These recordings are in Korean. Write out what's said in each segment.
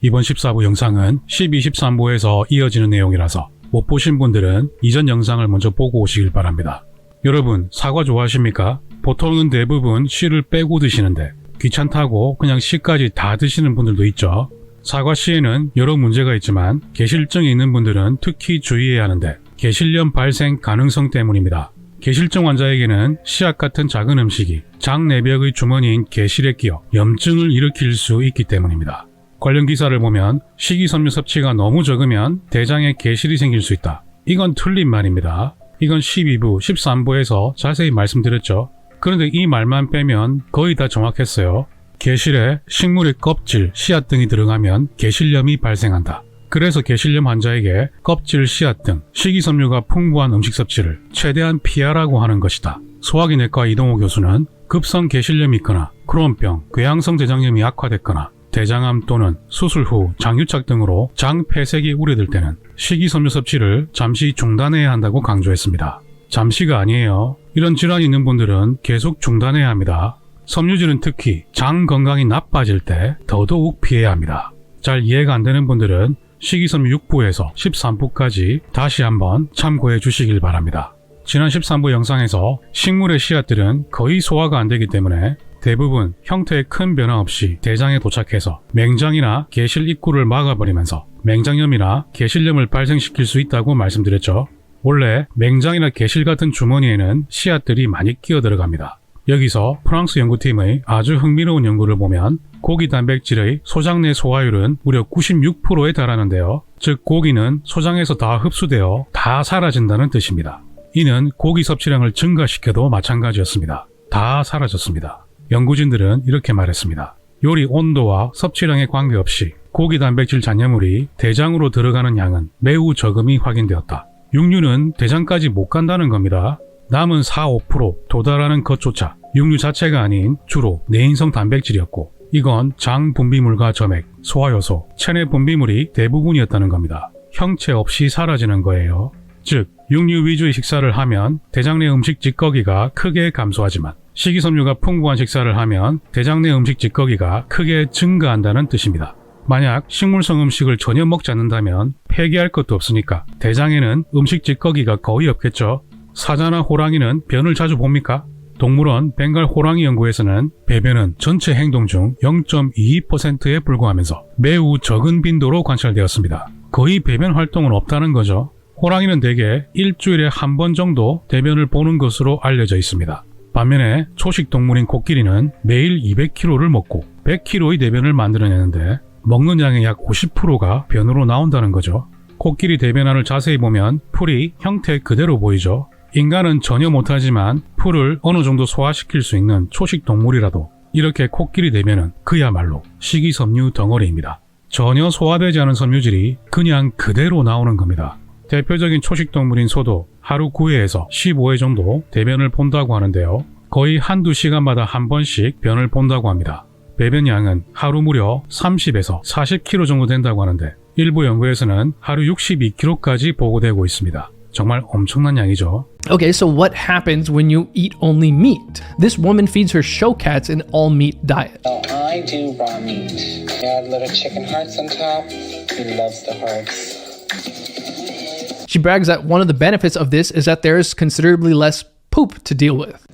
이번 14부 영상은 12, 13부에서 이어지는 내용이라서 못 보신 분들은 이전 영상을 먼저 보고 오시길 바랍니다. 여러분, 사과 좋아하십니까? 보통은 대부분 씨를 빼고 드시는데 귀찮다고 그냥 씨까지 다 드시는 분들도 있죠. 사과 씨에는 여러 문제가 있지만 계실증이 있는 분들은 특히 주의해야 하는데 계실염 발생 가능성 때문입니다. 계실증 환자에게는 씨앗 같은 작은 음식이 장 내벽의 주머니인 계실에 끼어 염증을 일으킬 수 있기 때문입니다. 관련 기사를 보면 식이섬유 섭취가 너무 적으면 대장에 계실이 생길 수 있다. 이건 틀린 말입니다. 이건 12부, 13부에서 자세히 말씀드렸죠. 그런데 이 말만 빼면 거의 다 정확했어요. 계실에 식물의 껍질, 씨앗 등이 들어가면 계실염이 발생한다. 그래서 계실염 환자에게 껍질, 씨앗 등 식이섬유가 풍부한 음식 섭취를 최대한 피하라고 하는 것이다. 소화기내과 이동호 교수는 급성 계실염이 있거나 크론병, 궤양성 대장염이 악화됐거나 대장암 또는 수술 후 장유착 등으로 장 폐색이 우려될 때는 식이섬유 섭취를 잠시 중단해야 한다고 강조했습니다. 잠시가 아니에요. 이런 질환이 있는 분들은 계속 중단해야 합니다. 섬유질은 특히 장 건강이 나빠질 때 더더욱 피해야 합니다. 잘 이해가 안 되는 분들은 식이섬유 6부에서 13부까지 다시 한번 참고해 주시길 바랍니다. 지난 13부 영상에서 식물의 씨앗들은 거의 소화가 안 되기 때문에 대부분 형태에 큰 변화 없이 대장에 도착해서 맹장이나 계실 입구를 막아버리면서 맹장염이나 계실염을 발생시킬 수 있다고 말씀드렸죠. 원래 맹장이나 계실 같은 주머니에는 씨앗들이 많이 끼어 들어갑니다. 여기서 프랑스 연구팀의 아주 흥미로운 연구를 보면 고기 단백질의 소장 내 소화율은 무려 96%에 달하는데요. 즉 고기는 소장에서 다 흡수되어 다 사라진다는 뜻입니다. 이는 고기 섭취량을 증가시켜도 마찬가지였습니다. 다 사라졌습니다. 연구진들은 이렇게 말했습니다. 요리 온도와 섭취량에 관계없이 고기 단백질 잔여물이 대장으로 들어가는 양은 매우 적음이 확인되었다. 육류는 대장까지 못 간다는 겁니다. 남은 4, 5% 도달하는 것조차 육류 자체가 아닌 주로 내인성 단백질이었고 이건 장 분비물과 점액, 소화효소, 체내 분비물이 대부분이었다는 겁니다. 형체 없이 사라지는 거예요. 즉, 육류 위주의 식사를 하면 대장 내 음식 찌꺼기가 크게 감소하지만 식이섬유가 풍부한 식사를 하면 대장 내 음식 찌꺼기가 크게 증가한다는 뜻입니다. 만약 식물성 음식을 전혀 먹지 않는다면 폐기할 것도 없으니까 대장에는 음식 찌꺼기가 거의 없겠죠. 사자나 호랑이는 변을 자주 봅니까? 동물원 벵갈 호랑이 연구에서는 배변은 전체 행동 중 0.22%에 불과하면서 매우 적은 빈도로 관찰되었습니다. 거의 배변 활동은 없다는 거죠. 호랑이는 대개 일주일에 한 번 정도 대변을 보는 것으로 알려져 있습니다. 반면에 초식 동물인 코끼리는 매일 200kg를 먹고 100kg의 대변을 만들어내는데 먹는 양의 약 50%가 변으로 나온다는 거죠. 코끼리 대변알을 자세히 보면 풀이 형태 그대로 보이죠. 인간은 전혀 못하지만 풀을 어느 정도 소화시킬 수 있는 초식 동물이라도 이렇게 코끼리 대변은 그야말로 식이섬유 덩어리입니다. 전혀 소화되지 않은 섬유질이 그냥 그대로 나오는 겁니다. 대표적인 초식 동물인 소도 하루 9회에서 15회 정도 대변을 본다고 하는데요. 거의 한두 시간마다 한 번씩 변을 본다고 합니다. 배변량은 하루 무려 30에서 40kg 정도 된다고 하는데 일부 연구에서는 하루 62kg까지 보고되고 있습니다. 정말 엄청난 양이죠. Okay, so what happens when you eat only meat? This woman feeds her show cats an all-meat diet. Oh, I do raw meat. Add little chicken hearts on top. He loves the hearts. She brags that one of the benefits of this is that there is considerably less poop to deal with.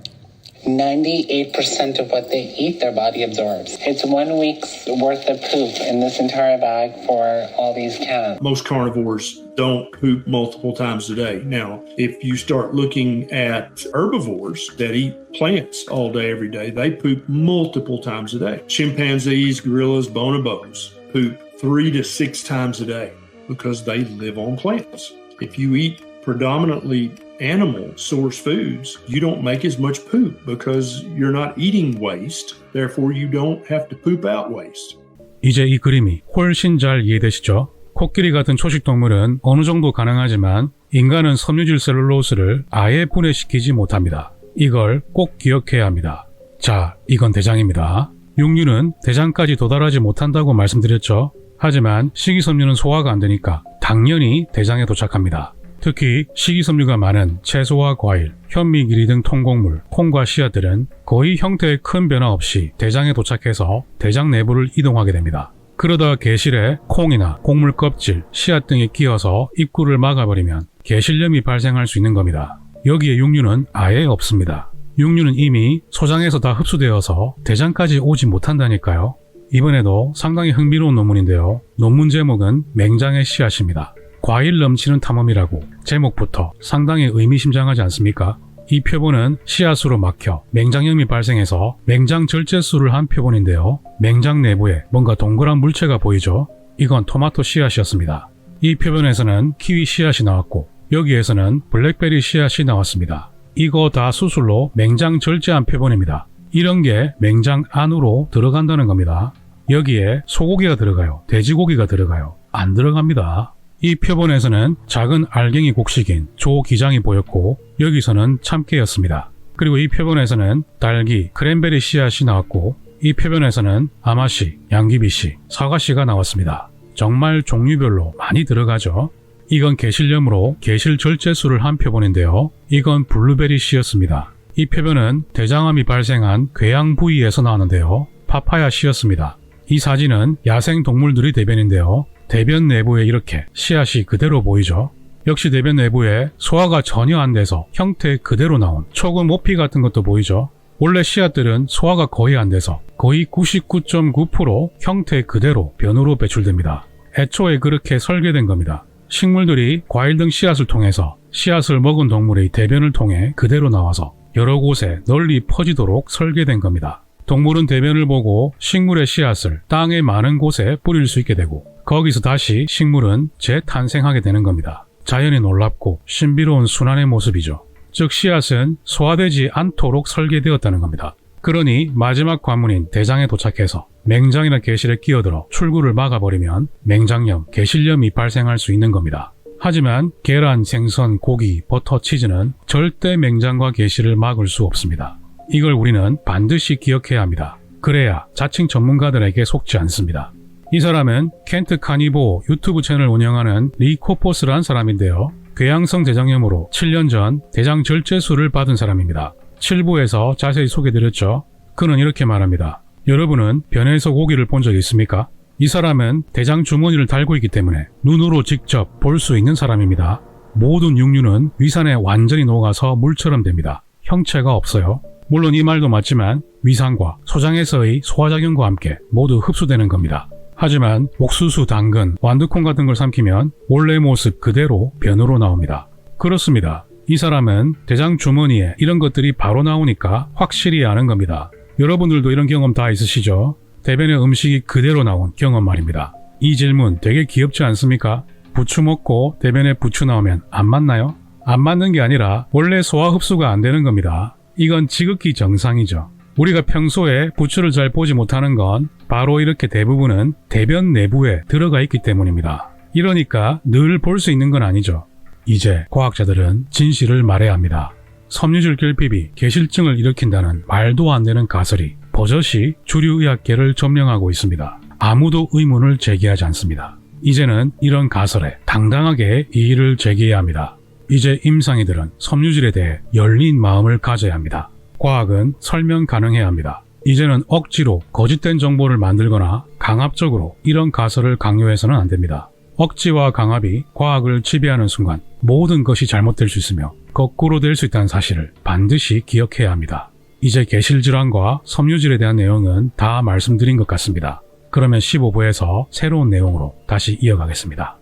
98% of what they eat, their body absorbs. It's 1 week's worth of poop in this entire bag for all these cats. Most carnivores don't poop multiple times a day. Now, if you start looking at herbivores that eat plants all day, every day, they poop multiple times a day. Chimpanzees, gorillas, bonobos poop 3 to 6 times a day because they live on plants. If you eat predominantly animal source foods, you don't make as much poop because you're not eating waste. Therefore, you don't have to poop out waste. 이제 이 그림이 훨씬 잘 이해되시죠? 코끼리 같은 초식 동물은 어느 정도 가능하지만 인간은 섬유질 셀룰로스를 아예 분해시키지 못합니다. 이걸 꼭 기억해야 합니다. 자, 이건 대장입니다. 육류는 대장까지 도달하지 못한다고 말씀드렸죠? 하지만 식이섬유는 소화가 안 되니까 당연히 대장에 도착합니다. 특히 식이섬유가 많은 채소와 과일, 현미기리 등 통곡물, 콩과 씨앗들은 거의 형태에 큰 변화 없이 대장에 도착해서 대장 내부를 이동하게 됩니다. 그러다 게실에 콩이나 곡물 껍질, 씨앗 등이 끼어서 입구를 막아버리면 게실염이 발생할 수 있는 겁니다. 여기에 육류는 아예 없습니다. 육류는 이미 소장에서 다 흡수되어서 대장까지 오지 못한다니까요. 이번에도 상당히 흥미로운 논문인데요. 논문 제목은 맹장의 씨앗입니다. 과일 넘치는 탐험이라고 제목부터 상당히 의미심장하지 않습니까? 이 표본은 씨앗으로 막혀 맹장염이 발생해서 맹장 절제술을 한 표본인데요. 맹장 내부에 뭔가 동그란 물체가 보이죠? 이건 토마토 씨앗이었습니다. 이 표본에서는 키위 씨앗이 나왔고 여기에서는 블랙베리 씨앗이 나왔습니다. 이거 다 수술로 맹장 절제한 표본입니다. 이런 게 맹장 안으로 들어간다는 겁니다. 여기에 소고기가 들어가요? 돼지고기가 들어가요? 안 들어갑니다. 이 표본에서는 작은 알갱이 곡식인 조기장이 보였고 여기서는 참깨였습니다. 그리고 이 표본에서는 딸기, 크랜베리 씨앗이 나왔고 이 표본에서는 아마씨, 양귀비씨, 사과씨가 나왔습니다. 정말 종류별로 많이 들어가죠. 이건 게실염으로 게실 절제술을 한 표본인데요. 이건 블루베리 씨였습니다. 이 표본은 대장암이 발생한 궤양 부위에서 나왔는데요. 파파야 씨였습니다. 이 사진은 야생 동물들의 대변인데요. 대변 내부에 이렇게 씨앗이 그대로 보이죠. 역시 대변 내부에 소화가 전혀 안 돼서 형태 그대로 나온 초금 모피 같은 것도 보이죠. 원래 씨앗들은 소화가 거의 안 돼서 거의 99.9% 형태 그대로 변으로 배출됩니다. 애초에 그렇게 설계된 겁니다. 식물들이 과일 등 씨앗을 통해서 씨앗을 먹은 동물의 대변을 통해 그대로 나와서 여러 곳에 널리 퍼지도록 설계된 겁니다. 동물은 대변을 보고 식물의 씨앗을 땅의 많은 곳에 뿌릴 수 있게 되고 거기서 다시 식물은 재탄생하게 되는 겁니다. 자연이 놀랍고 신비로운 순환의 모습이죠. 즉 씨앗은 소화되지 않도록 설계되었다는 겁니다. 그러니 마지막 관문인 대장에 도착해서 맹장이나 게실에 끼어들어 출구를 막아버리면 맹장염, 게실염이 발생할 수 있는 겁니다. 하지만 계란, 생선, 고기, 버터, 치즈는 절대 맹장과 게실을 막을 수 없습니다. 이걸 우리는 반드시 기억해야 합니다. 그래야 자칭 전문가들에게 속지 않습니다. 이 사람은 켄트 카니보 유튜브 채널을 운영하는 리 코포스라는 사람인데요. 궤양성 대장염으로 7년 전 대장 절제술을 받은 사람입니다. 7부에서 자세히 소개드렸죠. 그는 이렇게 말합니다. 여러분은 변에서 고기를 본 적 있습니까? 이 사람은 대장 주머니를 달고 있기 때문에 눈으로 직접 볼 수 있는 사람입니다. 모든 육류는 위산에 완전히 녹아서 물처럼 됩니다. 형체가 없어요. 물론 이 말도 맞지만 위산과 소장에서의 소화작용과 함께 모두 흡수되는 겁니다. 하지만 옥수수, 당근, 완두콩 같은 걸 삼키면 원래 모습 그대로 변으로 나옵니다. 그렇습니다. 이 사람은 대장 주머니에 이런 것들이 바로 나오니까 확실히 아는 겁니다. 여러분들도 이런 경험 다 있으시죠? 대변에 음식이 그대로 나온 경험 말입니다. 이 질문 되게 귀엽지 않습니까? 부추 먹고 대변에 부추 나오면 안 맞나요? 안 맞는 게 아니라 원래 소화 흡수가 안 되는 겁니다. 이건 지극히 정상이죠. 우리가 평소에 부추를 잘 보지 못하는 건 바로 이렇게 대부분은 대변 내부에 들어가 있기 때문입니다. 이러니까 늘 볼 수 있는 건 아니죠. 이제 과학자들은 진실을 말해야 합니다. 섬유질 결핍이 게실증을 일으킨다는 말도 안 되는 가설이 버젓이 주류 의학계를 점령하고 있습니다. 아무도 의문을 제기하지 않습니다. 이제는 이런 가설에 당당하게 이의를 제기해야 합니다. 이제 임상의들은 섬유질에 대해 열린 마음을 가져야 합니다. 과학은 설명 가능해야 합니다. 이제는 억지로 거짓된 정보를 만들거나 강압적으로 이런 가설을 강요해서는 안 됩니다. 억지와 강압이 과학을 지배하는 순간 모든 것이 잘못될 수 있으며 거꾸로 될 수 있다는 사실을 반드시 기억해야 합니다. 이제 게실질환과 섬유질에 대한 내용은 다 말씀드린 것 같습니다. 그러면 15부에서 새로운 내용으로 다시 이어가겠습니다.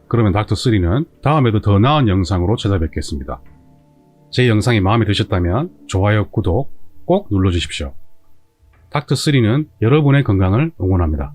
그러면 닥터3는 다음에도 더 나은 영상으로 찾아뵙겠습니다. 제 영상이 마음에 드셨다면 좋아요, 구독 꼭 눌러주십시오. 닥터3는 여러분의 건강을 응원합니다.